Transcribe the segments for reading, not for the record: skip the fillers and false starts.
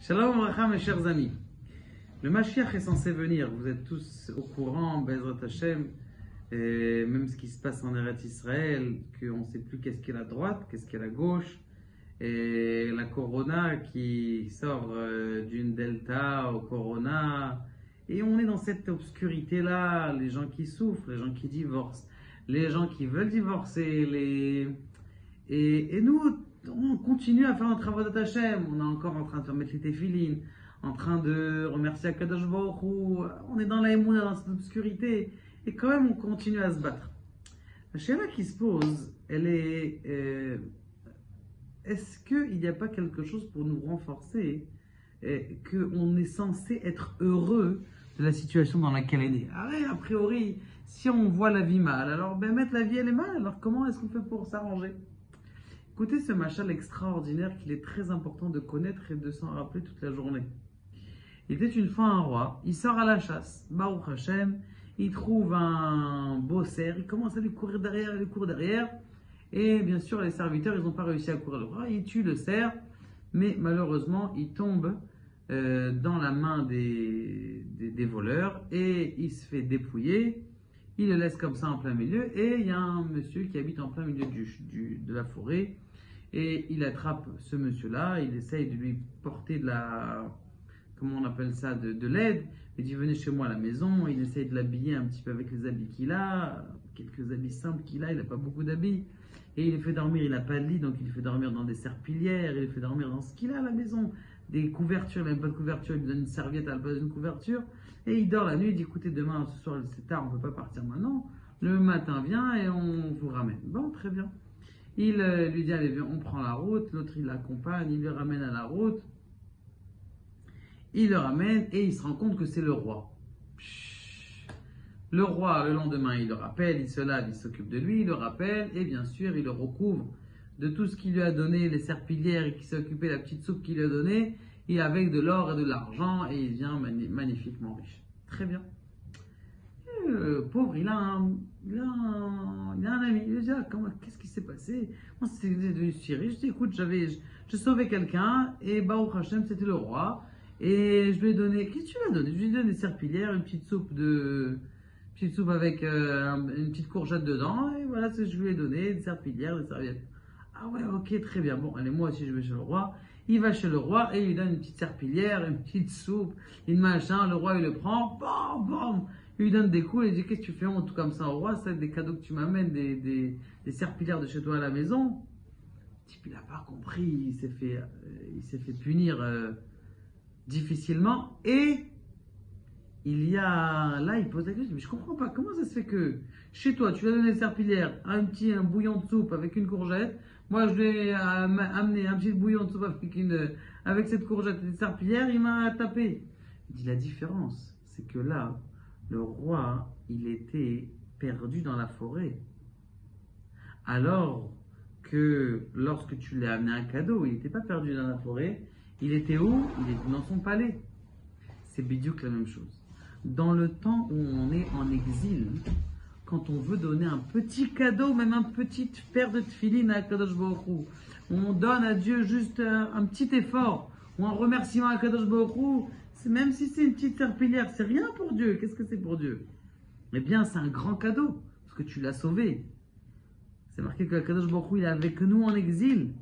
Shalom Aleichem, mes chers amis. Le Mashiach est censé venir. Vous êtes tous au courant, Bezrat Hashem, et même ce qui se passe en Eretz Israël, qu'on ne sait plus qu'est-ce qu'est la droite, qu'est-ce qu'est la gauche, et la Corona qui sort d'une Delta au Corona. Et on est dans cette obscurité-là, les gens qui souffrent, les gens qui divorcent, les gens qui veulent divorcer, et nous, on continue à faire notre travail d'Hachem. On est encore en train de mettre les téfilines, en train de remercier Akadosh Baruch Hu. On est dans la émouna, dans cette obscurité. Et quand même, on continue à se battre. La chéra qui se pose, elle est... est-ce qu'il n'y a pas quelque chose pour nous renforcer qu'on est censé être heureux de la situation dans laquelle on est? A priori, si on voit la vie mal, alors mettre la vie elle est mal. Alors comment est-ce qu'on fait pour s'arranger? Écoutez ce machal extraordinaire qu'il est très important de connaître et de s'en rappeler toute la journée. Il était une fois un roi, il sort à la chasse, Baruch Hashem, il trouve un beau cerf, il commence à lui courir derrière, et bien sûr les serviteurs ils n'ont pas réussi à courir le roi, il tue le cerf, mais malheureusement il tombe dans la main des voleurs et il se fait dépouiller. Il le laisse comme ça en plein milieu et il y a un monsieur qui habite en plein milieu de la forêt et il attrape ce monsieur-là, il essaye de lui porter de la, comment on appelle ça, de l'aide. Il dit venez chez moi à la maison, il essaye de l'habiller un petit peu avec les habits qu'il a, quelques habits simples qu'il a, il n'a pas beaucoup d'habits. Et il le fait dormir, il n'a pas de lit, donc il le fait dormir dans des serpillières, il le fait dormir dans ce qu'il a à la maison, des couvertures, il n'a même pas de couverture, il lui donne une serviette à la place d'une couverture, et il dort la nuit, il dit écoutez, demain, ce soir c'est tard, on ne peut pas partir maintenant, le matin vient et on vous ramène. Bon, très bien. Il lui dit allez, viens, on prend la route, l'autre il l'accompagne, il le ramène à la route, il le ramène et il se rend compte que c'est le roi. Le roi, le lendemain, il le rappelle, il se lave, il s'occupe de lui, il le rappelle, et bien sûr, il le recouvre de tout ce qu'il lui a donné, les serpillières, et qui s'est occupé de la petite soupe qu'il lui a donnée, et avec de l'or et de l'argent, et il devient magnifiquement riche. Très bien. Et le pauvre, il a un ami, il lui dit, qu'est-ce qui s'est passé? Moi, c'est devenu si riche. Je dis, écoute, je sauvais quelqu'un, et Baruch Hashem, c'était le roi, et je lui ai donné, qu'est-ce que tu lui as donné? Je lui ai donné des serpillières, une petite soupe avec une petite courgette dedans, et voilà ce que je lui ai donné, des serpillières, des serviettes. Ah ouais, ok, très bien. Bon, allez, moi aussi je vais chez le roi. Il va chez le roi et il lui donne une petite serpillière, une petite soupe, une machin. Le roi il le prend, bam, bam. Il lui donne des coups, il dit qu'est-ce que tu fais en tout comme ça au roi? C'est des cadeaux que tu m'amènes, des serpillières de chez toi à la maison. Le type il n'a pas compris, il s'est fait punir difficilement et il pose la question, mais je comprends pas, comment ça se fait que chez toi, tu lui as donné une serpillière, un bouillon de soupe avec une courgette, moi je lui ai amené un petit bouillon de soupe avec cette courgette et cette serpillière, il m'a tapé. Il dit la différence, c'est que là, le roi, il était perdu dans la forêt. Alors que lorsque tu lui as amené un cadeau, il n'était pas perdu dans la forêt, il était où? Il était dans son palais. C'est bidiouk la même chose. Dans le temps où on est en exil, quand on veut donner un petit cadeau, même un petit paire de tefilines à Kadosh Baruch Hu, on donne à Dieu juste un petit effort, ou un remerciement à Kadosh Baruch Hu, même si c'est une petite serpillière, c'est rien pour Dieu. Qu'est-ce que c'est pour Dieu? Eh bien, c'est un grand cadeau, parce que tu l'as sauvé. C'est marqué que Kadosh Baruch Hu, il est avec nous en exil.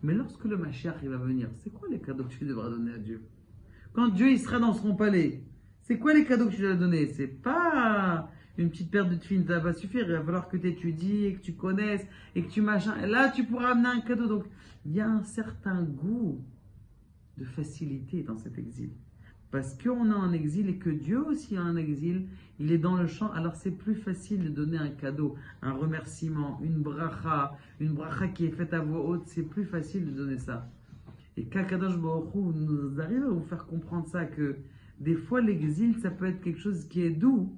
Mais lorsque le Mashiach va venir, c'est quoi les cadeaux que tu devras donner à Dieu? Quand Dieu il sera dans son palais, c'est quoi les cadeaux que tu lui as donnés? C'est pas une petite paire de tefilines, ça va pas suffire. Il va falloir que tu étudies, et que tu connaisses, et que tu machin. Et là, tu pourras amener un cadeau. Donc, il y a un certain goût de facilité dans cet exil. Parce qu'on est en exil et que Dieu aussi est en exil, il est dans le champ. Alors, c'est plus facile de donner un cadeau, un remerciement, une bracha qui est faite à voix haute. C'est plus facile de donner ça. Et qu'Akadosh Baruch Hu nous arrive à vous faire comprendre ça, que des fois l'exil, ça peut être quelque chose qui est doux.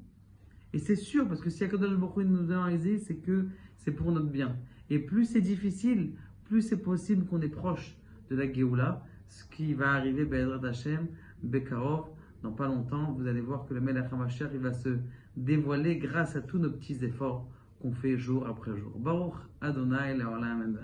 Et c'est sûr, parce que si Akadosh Baruch Hu nous donne un exil, c'est que c'est pour notre bien. Et plus c'est difficile, plus c'est possible qu'on est proche de la Géoula, ce qui va arriver, Be'ezrat Hashem, Bekarov, dans pas longtemps, vous allez voir que le Melech HaMashiach, il va se dévoiler grâce à tous nos petits efforts qu'on fait jour après jour. Baruch Adonai Le'olam Amen.